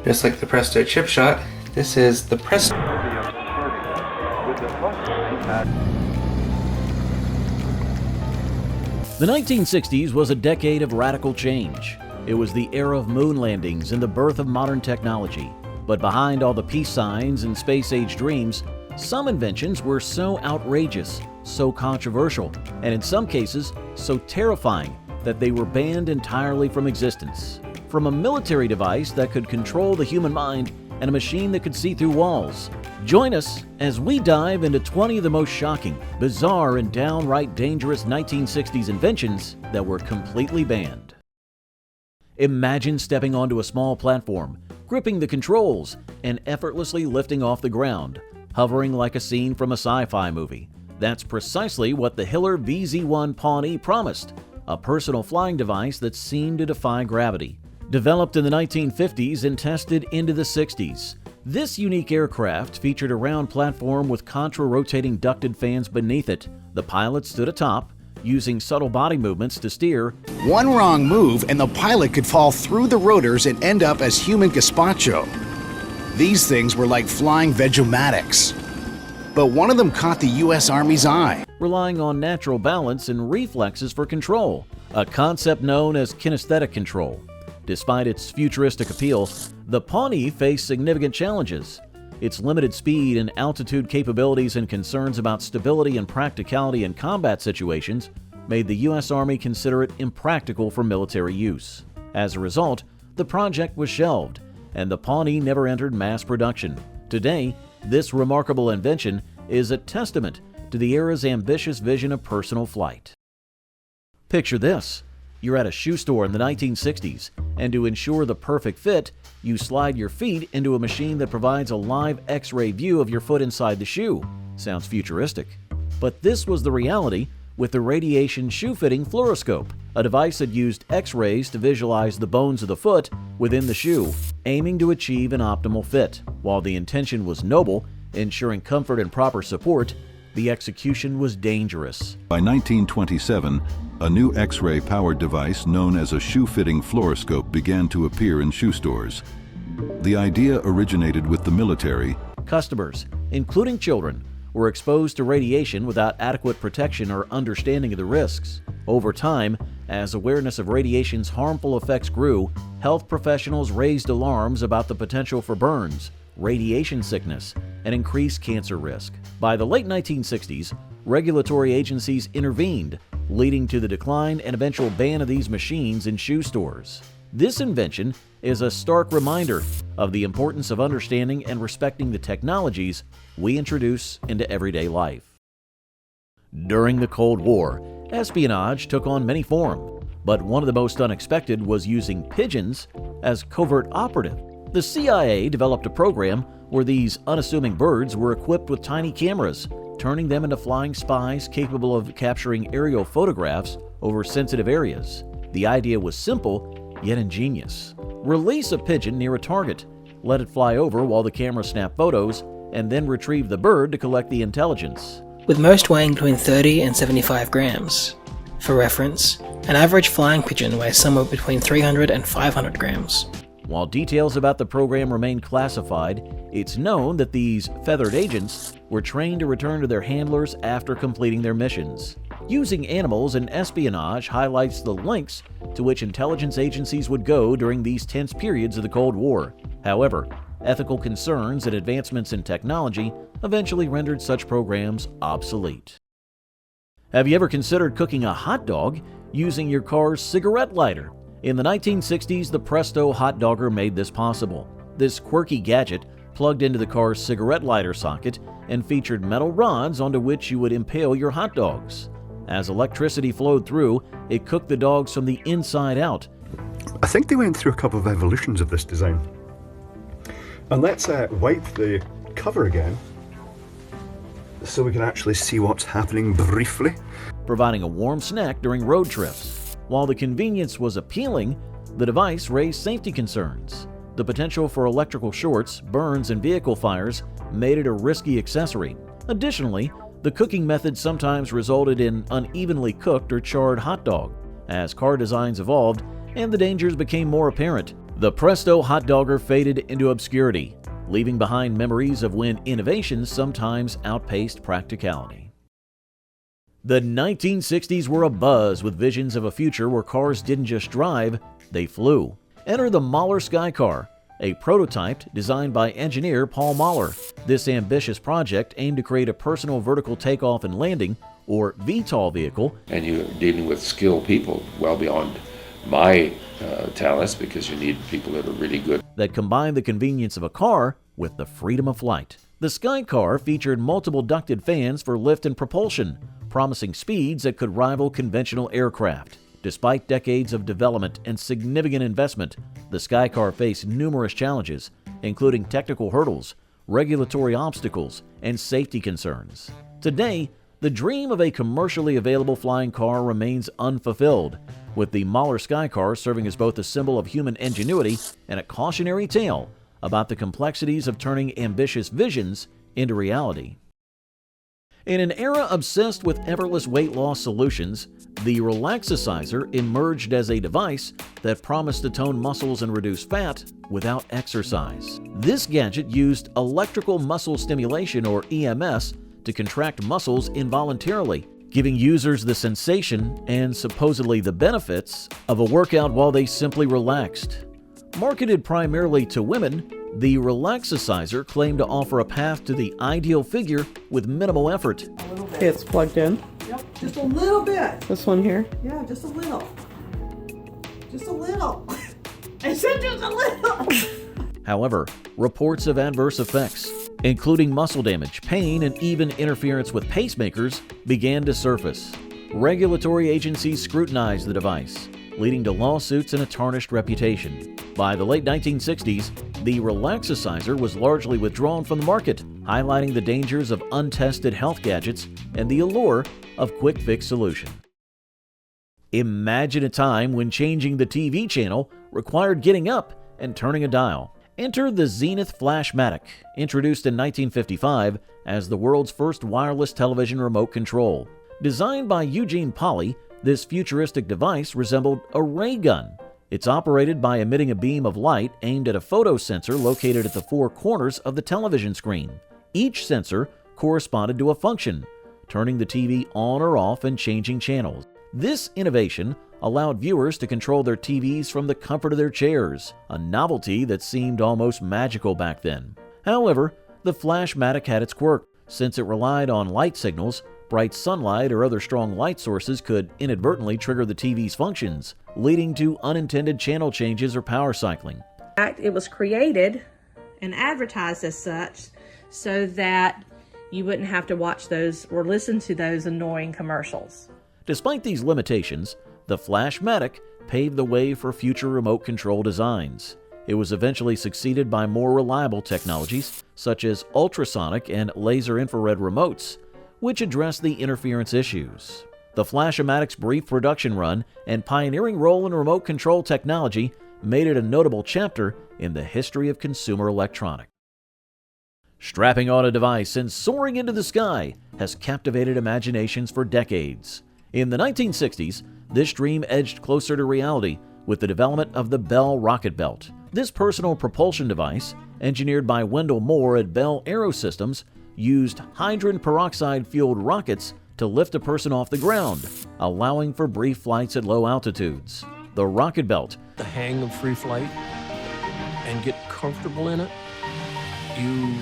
Just like the Presto chip shot, this is the Presto. The 1960s was a decade of radical change. It was the era of moon landings and the birth of modern technology. But behind all the peace signs and space-age dreams, some inventions were so outrageous, so controversial, and in some cases, so terrifying that they were banned entirely from existence. From a military device that could control the human mind and a machine that could see through walls. Join us as we dive into 20 of the most shocking, bizarre, and downright dangerous 1960s inventions that were completely banned. Imagine stepping onto a small platform, gripping the controls, and effortlessly lifting off the ground, hovering like a scene from a sci-fi movie. That's precisely what the Hiller VZ-1 Pawnee promised, a personal flying device that seemed to defy gravity. Developed in the 1950s and tested into the 60s, this unique aircraft featured a round platform with contra-rotating ducted fans beneath it. The pilot stood atop, using subtle body movements to steer. One wrong move and the pilot could fall through the rotors and end up as human gazpacho. These things were like flying Vegematics. But one of them caught the U.S. Army's eye. Relying on natural balance and reflexes for control, a concept known as kinesthetic control. Despite its futuristic appeal, the Pawnee faced significant challenges. Its limited speed and altitude capabilities and concerns about stability and practicality in combat situations made the U.S. Army consider it impractical for military use. As a result, the project was shelved, and the Pawnee never entered mass production. Today, this remarkable invention is a testament to the era's ambitious vision of personal flight. Picture this. You're at a shoe store in the 1960s, and to ensure the perfect fit, you slide your feet into a machine that provides a live X-ray view of your foot inside the shoe. Sounds futuristic. But this was the reality with the radiation shoe-fitting fluoroscope, a device that used X-rays to visualize the bones of the foot within the shoe, aiming to achieve an optimal fit. While the intention was noble, ensuring comfort and proper support, the execution was dangerous. By 1927, a new X-ray powered device known as a shoe-fitting fluoroscope began to appear in shoe stores. The idea originated with the military. Customers, including children, were exposed to radiation without adequate protection or understanding of the risks. Over time, as awareness of radiation's harmful effects grew, health professionals raised alarms about the potential for burns, radiation sickness, and increased cancer risk. By the late 1960s, regulatory agencies intervened, leading to the decline and eventual ban of these machines in shoe stores. This invention is a stark reminder of the importance of understanding and respecting the technologies we introduce into everyday life. During the Cold War, espionage took on many forms, but one of the most unexpected was using pigeons as covert operative. The CIA developed a program where these unassuming birds were equipped with tiny cameras, turning them into flying spies capable of capturing aerial photographs over sensitive areas. The idea was simple, yet ingenious. Release a pigeon near a target, let it fly over while the camera snapped photos, and then retrieve the bird to collect the intelligence. With most weighing between 30 and 75 grams. For reference, an average flying pigeon weighs somewhere between 300 and 500 grams. While details about the program remain classified, it's known that these feathered agents were trained to return to their handlers after completing their missions. Using animals in espionage highlights the lengths to which intelligence agencies would go during these tense periods of the Cold War. However, ethical concerns and advancements in technology eventually rendered such programs obsolete. Have you ever considered cooking a hot dog using your car's cigarette lighter? In the 1960s, the Presto hot dogger made this possible. This quirky gadget plugged into the car's cigarette lighter socket and featured metal rods onto which you would impale your hot dogs. As electricity flowed through, it cooked the dogs from the inside out. I think they went through a couple of evolutions of this design. And let's wipe the cover again so we can actually see what's happening briefly. Providing a warm snack during road trips. While the convenience was appealing, the device raised safety concerns. The potential for electrical shorts, burns, and vehicle fires made it a risky accessory. Additionally, the cooking method sometimes resulted in unevenly cooked or charred hot dog. As car designs evolved and the dangers became more apparent, The Presto hot dogger faded into obscurity, leaving behind memories of when innovations sometimes outpaced practicality. The 1960s were abuzz with visions of a future where cars didn't just drive, they flew. Enter the Mahler Skycar, a prototype designed by engineer Paul Mahler. This ambitious project aimed to create a personal vertical takeoff and landing, or VTOL vehicle. And you're dealing with skilled people well beyond my talents, because you need people that are really good. That combined the convenience of a car with the freedom of flight. The Skycar featured multiple ducted fans for lift and propulsion, promising speeds that could rival conventional aircraft. Despite decades of development and significant investment, the Skycar faced numerous challenges, including technical hurdles, regulatory obstacles, and safety concerns. Today, the dream of a commercially available flying car remains unfulfilled, with the Mahler Skycar serving as both a symbol of human ingenuity and a cautionary tale about the complexities of turning ambitious visions into reality. In an era obsessed with effortless weight loss solutions, the Relaxicizer emerged as a device that promised to tone muscles and reduce fat without exercise. This gadget used electrical muscle stimulation, or EMS, to contract muscles involuntarily, giving users the sensation and supposedly the benefits of a workout while they simply relaxed. Marketed primarily to women, the Relaxicizer claimed to offer a path to the ideal figure with minimal effort. Okay, it's plugged in. Yep, just a little bit. This one here. Yeah, just a little. Just a little. I said just a little. However, reports of adverse effects, including muscle damage, pain, and even interference with pacemakers, began to surface. Regulatory agencies scrutinized the device, leading to lawsuits and a tarnished reputation. By the late 1960s, the Relaxicizer was largely withdrawn from the market, highlighting the dangers of untested health gadgets and the allure of quick-fix solutions. Imagine a time when changing the TV channel required getting up and turning a dial. Enter the Zenith Flashmatic, introduced in 1955 as the world's first wireless television remote control. Designed by Eugene Polly, this futuristic device resembled a ray gun. It's operated by emitting a beam of light aimed at a photo sensor located at the four corners of the television screen. Each sensor corresponded to a function, turning the TV on or off and changing channels. This innovation allowed viewers to control their TVs from the comfort of their chairs, a novelty that seemed almost magical back then. However, the Flashmatic had its quirk. Since it relied on light signals, bright sunlight or other strong light sources could inadvertently trigger the TV's functions, leading to unintended channel changes or power cycling. In fact, it was created and advertised as such so that you wouldn't have to watch those or listen to those annoying commercials. Despite these limitations, the Flashmatic paved the way for future remote control designs. It was eventually succeeded by more reliable technologies, such as ultrasonic and laser infrared remotes, which address the interference issues. The Flashmatic's brief production run and pioneering role in remote control technology made it a notable chapter in the history of consumer electronics. Strapping on a device and soaring into the sky has captivated imaginations for decades. In the 1960s, this dream edged closer to reality with the development of the Bell rocket belt. This personal propulsion device, engineered by Wendell Moore at Bell Aerosystems, used hydrogen peroxide-fueled rockets to lift a person off the ground, allowing for brief flights at low altitudes. The rocket belt, the hang of free flight, and get comfortable in it, you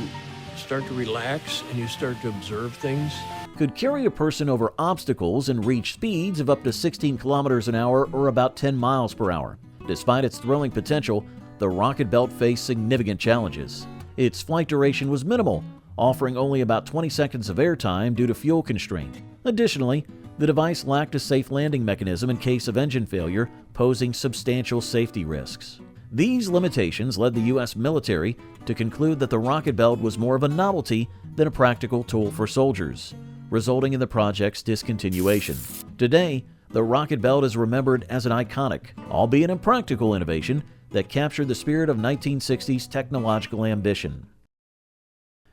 start to relax and you start to observe things. Could carry a person over obstacles and reach speeds of up to 16 kilometers an hour or about 10 miles per hour. Despite its thrilling potential, the rocket belt faced significant challenges. Its flight duration was minimal, offering only about 20 seconds of airtime due to fuel constraint. Additionally, the device lacked a safe landing mechanism in case of engine failure, posing substantial safety risks. These limitations led the U.S. military to conclude that the rocket belt was more of a novelty than a practical tool for soldiers, resulting in the project's discontinuation. Today, the rocket belt is remembered as an iconic, albeit impractical innovation that captured the spirit of 1960s technological ambition.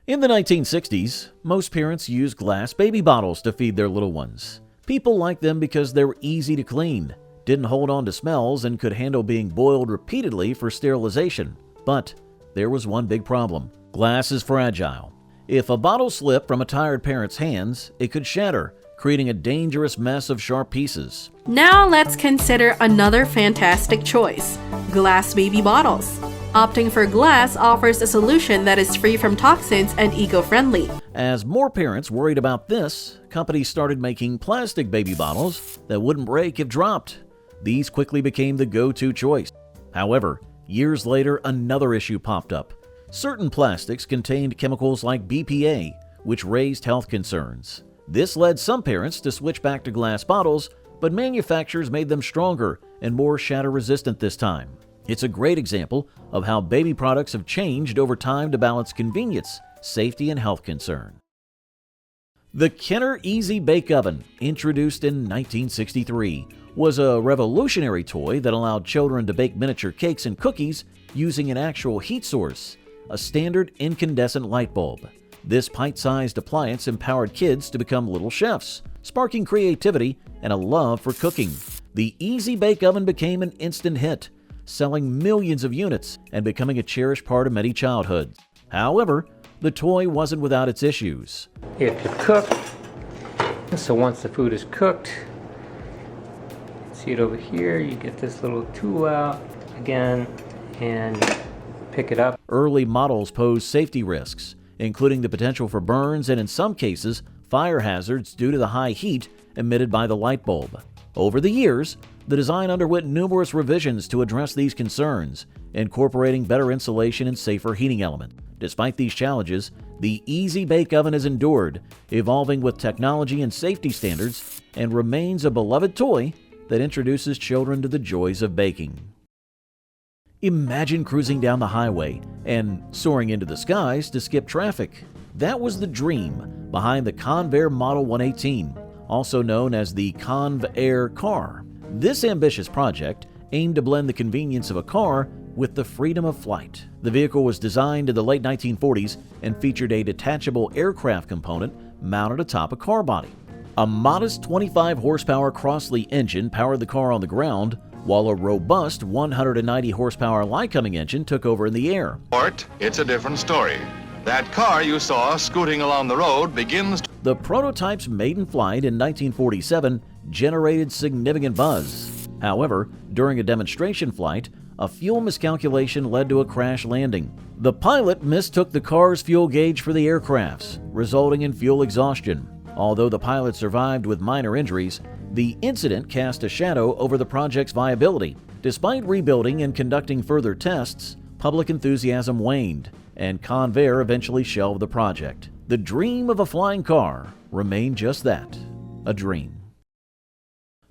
In the 1960s, most parents used glass baby bottles to feed their little ones. People liked them because they were easy to clean, didn't hold on to smells, and could handle being boiled repeatedly for sterilization. But there was one big problem. Glass is fragile. If a bottle slipped from a tired parent's hands, it could shatter, creating a dangerous mess of sharp pieces. Now let's consider another fantastic choice: glass baby bottles. Opting for glass offers a solution that is free from toxins and eco-friendly. As more parents worried about this, companies started making plastic baby bottles that wouldn't break if dropped. These quickly became the go-to choice. However, years later, another issue popped up. Certain plastics contained chemicals like BPA, which raised health concerns. This led some parents to switch back to glass bottles, but manufacturers made them stronger and more shatter-resistant this time. It's a great example of how baby products have changed over time to balance convenience, safety, and health concern. The Kenner Easy Bake Oven, introduced in 1963, was a revolutionary toy that allowed children to bake miniature cakes and cookies using an actual heat source, a standard incandescent light bulb. This pint-sized appliance empowered kids to become little chefs, sparking creativity and a love for cooking. The Easy Bake Oven became an instant hit, selling millions of units and becoming a cherished part of many childhoods. However, the toy wasn't without its issues. If you cook, so once the food is cooked, see it over here, you get this little tool out again and pick it up. Early models posed safety risks, including the potential for burns and, in some cases, fire hazards due to the high heat emitted by the light bulb. Over the years, the design underwent numerous revisions to address these concerns, incorporating better insulation and safer heating elements. Despite these challenges, the Easy Bake Oven has endured, evolving with technology and safety standards, and remains a beloved toy that introduces children to the joys of baking. Imagine cruising down the highway and soaring into the skies to skip traffic. That was the dream behind the Convair Model 118, also known as the Convair car. This ambitious project aimed to blend the convenience of a car with the freedom of flight. The vehicle was designed in the late 1940s and featured a detachable aircraft component mounted atop a car body. A modest 25 horsepower Crossley engine powered the car on the ground, while a robust 190 horsepower Lycoming engine took over in the air. It's a different story. That car you saw scooting along the road begins. The prototype's maiden flight in 1947 generated significant buzz. However, during a demonstration flight, a fuel miscalculation led to a crash landing. The pilot mistook the car's fuel gauge for the aircraft's, resulting in fuel exhaustion. Although the pilot survived with minor injuries, the incident cast a shadow over the project's viability. Despite rebuilding and conducting further tests, public enthusiasm waned, and Convair eventually shelved the project. The dream of a flying car remained just that, a dream.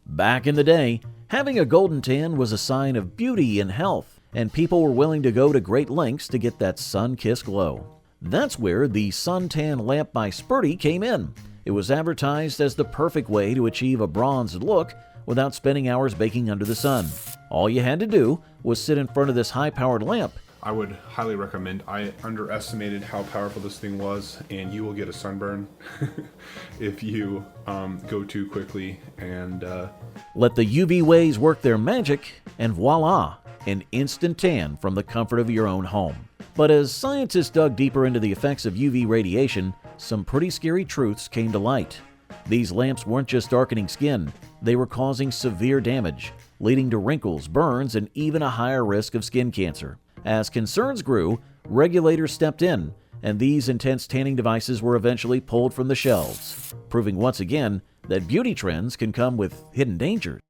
Back in the day, having a golden tan was a sign of beauty and health, and people were willing to go to great lengths to get that sun-kissed glow. That's where the suntan lamp by Sperti came in. It was advertised as the perfect way to achieve a bronzed look without spending hours baking under the sun. All you had to do was sit in front of this high-powered lamp. I would highly recommend. I underestimated how powerful this thing was, and you will get a sunburn if you go too quickly. And let the UV rays work their magic, and voila, an instant tan from the comfort of your own home. But as scientists dug deeper into the effects of UV radiation, some pretty scary truths came to light. These lamps weren't just darkening skin, they were causing severe damage, leading to wrinkles, burns, and even a higher risk of skin cancer. As concerns grew, regulators stepped in, and these intense tanning devices were eventually pulled from the shelves, proving once again that beauty trends can come with hidden dangers.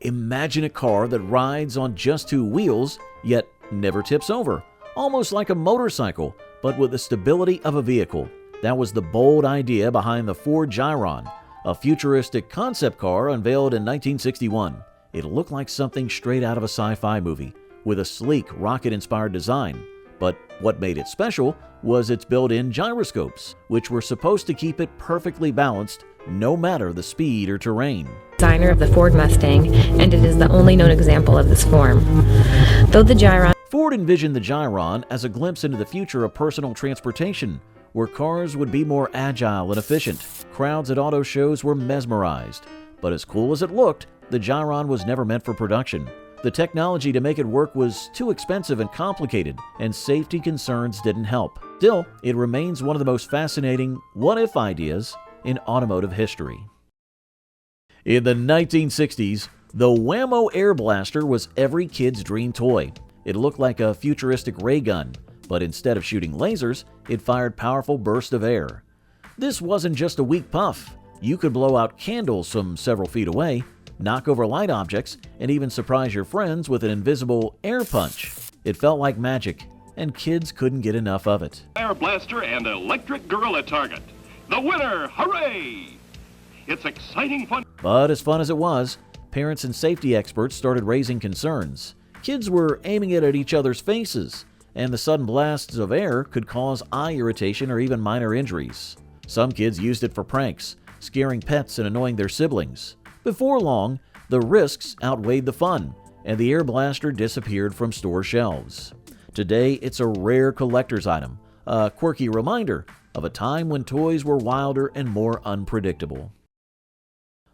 Imagine a car that rides on just two wheels, yet never tips over, almost like a motorcycle, but with the stability of a vehicle. That was the bold idea behind the Ford Gyron, a futuristic concept car unveiled in 1961. It looked like something straight out of a sci-fi movie, with a sleek, rocket-inspired design. But what made it special was its built-in gyroscopes, which were supposed to keep it perfectly balanced no matter the speed or terrain. Designer of the Ford Mustang, and it is the only known example of this form. Though the Gyron... Ford envisioned the Gyron as a glimpse into the future of personal transportation, where cars would be more agile and efficient. Crowds at auto shows were mesmerized. But as cool as it looked, the Gyron was never meant for production. The technology to make it work was too expensive and complicated, and safety concerns didn't help. Still, it remains one of the most fascinating what-if ideas in automotive history. In the 1960s, the Whammo Air Blaster was every kid's dream toy. It looked like a futuristic ray gun, but instead of shooting lasers, it fired powerful bursts of air. This wasn't just a weak puff. You could blow out candles from several feet away, knock over light objects, and even surprise your friends with an invisible air punch. It felt like magic, and kids couldn't get enough of it. Air Blaster and electric gorilla target. The winner, hooray! It's exciting fun. But as fun as it was, parents and safety experts started raising concerns. Kids were aiming it at each other's faces, and the sudden blasts of air could cause eye irritation or even minor injuries. Some kids used it for pranks, scaring pets and annoying their siblings. Before long, the risks outweighed the fun, and the Air Blaster disappeared from store shelves. Today, it's a rare collector's item, a quirky reminder of a time when toys were wilder and more unpredictable.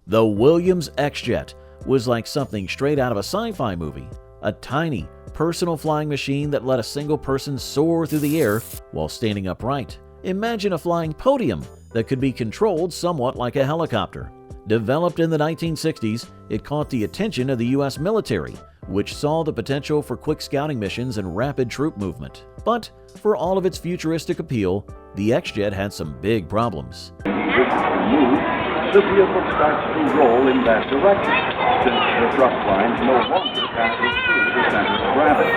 The Williams X-Jet was like something straight out of a sci-fi movie, a tiny, personal flying machine that let a single person soar through the air while standing upright. Imagine a flying podium that could be controlled somewhat like a helicopter. Developed in the 1960s, it caught the attention of the U.S. military, which saw the potential for quick scouting missions and rapid troop movement. But for all of its futuristic appeal, the X-Jet had some big problems. The vehicle starts to roll in that direction, since the thrust line no longer passes through the center of gravity.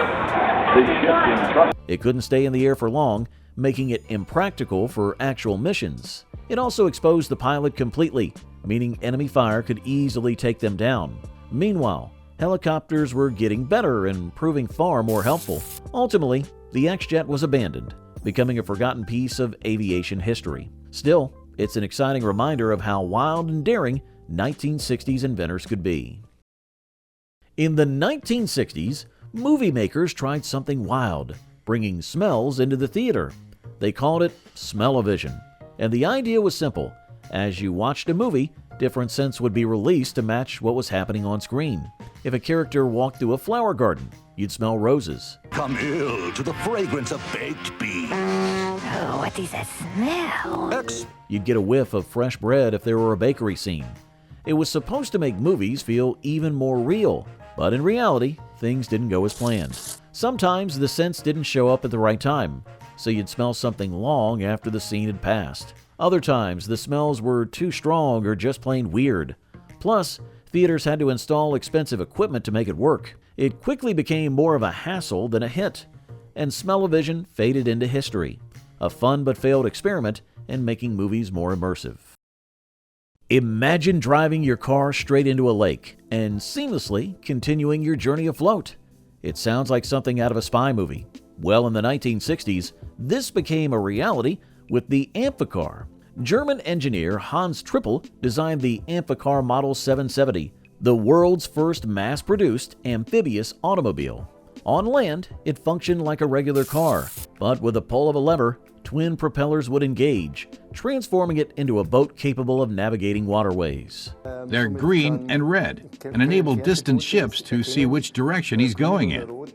The shift in thrust. It couldn't stay in the air for long, making it impractical for actual missions. It also exposed the pilot completely, meaning enemy fire could easily take them down. Meanwhile, helicopters were getting better and proving far more helpful. Ultimately, the X-Jet was abandoned, becoming a forgotten piece of aviation history. Still, it's an exciting reminder of how wild and daring 1960s inventors could be. In the 1960s, movie makers tried something wild, bringing smells into the theater. They called it smell-o-vision, and the idea was simple. As you watched a movie, different scents would be released to match what was happening on screen. If a character walked through a flower garden, you'd smell roses. Come ill to the fragrance of baked beans. Oh, what is that smell? You'd get a whiff of fresh bread if there were a bakery scene. It was supposed to make movies feel even more real, but in reality, things didn't go as planned. Sometimes the scents didn't show up at the right time, so you'd smell something long after the scene had passed. Other times, the smells were too strong or just plain weird. Plus, theaters had to install expensive equipment to make it work. It quickly became more of a hassle than a hit, and smell-o-vision faded into history, a fun but failed experiment in making movies more immersive. Imagine driving your car straight into a lake and seamlessly continuing your journey afloat. It sounds like something out of a spy movie. Well, in the 1960s, this became a reality with the Amphicar. German engineer Hans Trippel designed the Amphicar Model 770, the world's first mass-produced amphibious automobile. On land, it functioned like a regular car, but with a pull of a lever, twin propellers would engage, transforming it into a boat capable of navigating waterways. They're green and red and enable distant ships to see which direction he's going in.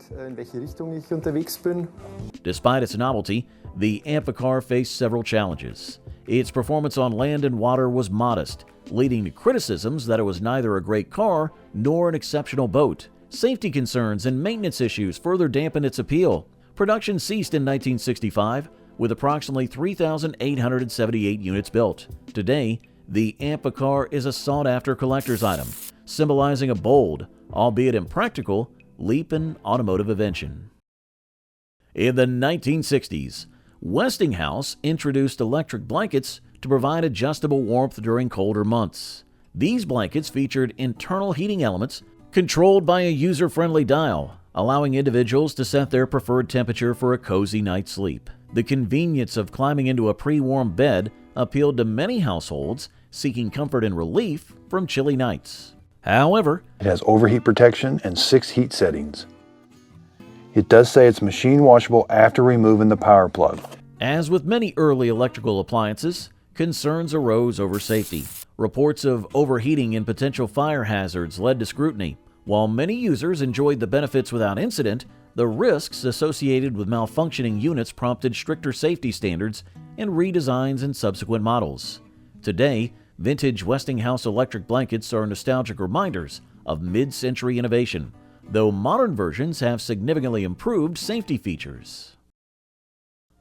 Despite its novelty, the Amphicar faced several challenges. Its performance on land and water was modest, leading to criticisms that it was neither a great car nor an exceptional boat. Safety concerns and maintenance issues further dampened its appeal. Production ceased in 1965, with approximately 3,878 units built. Today, the Amphicar is a sought-after collector's item, symbolizing a bold, albeit impractical, leap in automotive invention. In the 1960s, Westinghouse introduced electric blankets to provide adjustable warmth during colder months. These blankets featured internal heating elements controlled by a user-friendly dial, allowing individuals to set their preferred temperature for a cozy night's sleep. The convenience of climbing into a pre-warmed bed appealed to many households seeking comfort and relief from chilly nights. However, it has overheat protection and 6 heat settings. It does say it's machine washable after removing the power plug. As with many early electrical appliances, concerns arose over safety. Reports of overheating and potential fire hazards led to scrutiny. While many users enjoyed the benefits without incident, the risks associated with malfunctioning units prompted stricter safety standards and redesigns in subsequent models. Today, vintage Westinghouse electric blankets are nostalgic reminders of mid-century innovation, though modern versions have significantly improved safety features.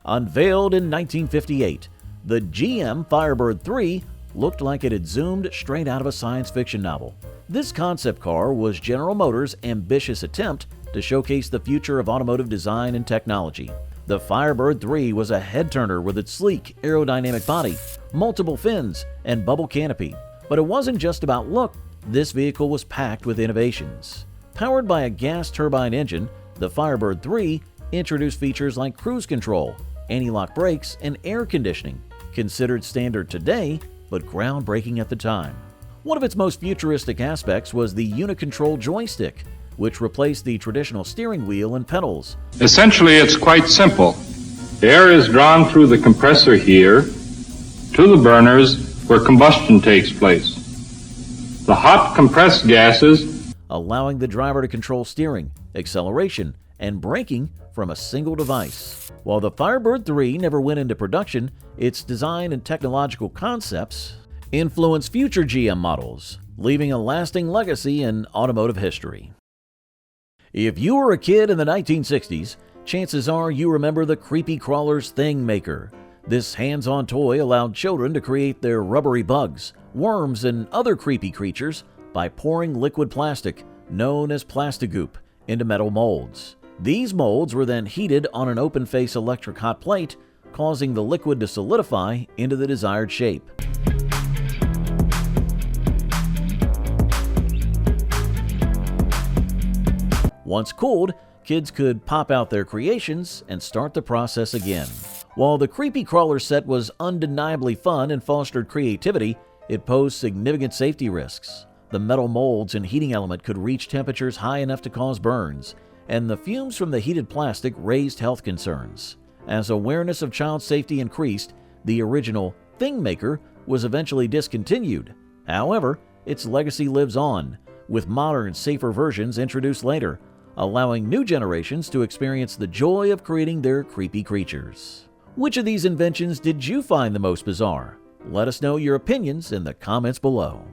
Unveiled in 1958, the GM Firebird 3 looked like it had zoomed straight out of a science fiction novel. This concept car was General Motors' ambitious attempt to showcase the future of automotive design and technology. The Firebird 3 was a head-turner with its sleek, aerodynamic body, multiple fins, and bubble canopy. But it wasn't just about look. This vehicle was packed with innovations. Powered by a gas turbine engine, the Firebird 3 introduced features like cruise control, anti-lock brakes, and air conditioning, considered standard today, but groundbreaking at the time. One of its most futuristic aspects was the unit-control joystick, which replaced the traditional steering wheel and pedals. Essentially, it's quite simple. Air is drawn through the compressor here to the burners where combustion takes place. The hot compressed gases, allowing the driver to control steering, acceleration, and braking from a single device. While the Firebird 3 never went into production, its design and technological concepts influenced future GM models, leaving a lasting legacy in automotive history. If you were a kid in the 1960s, chances are you remember the Creepy Crawler's Thing Maker. This hands-on toy allowed children to create their rubbery bugs, worms, and other creepy creatures by pouring liquid plastic, known as Plastigoop, into metal molds. These molds were then heated on an open-face electric hot plate, causing the liquid to solidify into the desired shape. Once cooled, kids could pop out their creations and start the process again. While the Creepy Crawler set was undeniably fun and fostered creativity, it posed significant safety risks. The metal molds and heating element could reach temperatures high enough to cause burns, and the fumes from the heated plastic raised health concerns. As awareness of child safety increased, the original Thing Maker was eventually discontinued. However, its legacy lives on, with modern, safer versions introduced later, allowing new generations to experience the joy of creating their creepy creatures. Which of these inventions did you find the most bizarre? Let us know your opinions in the comments below.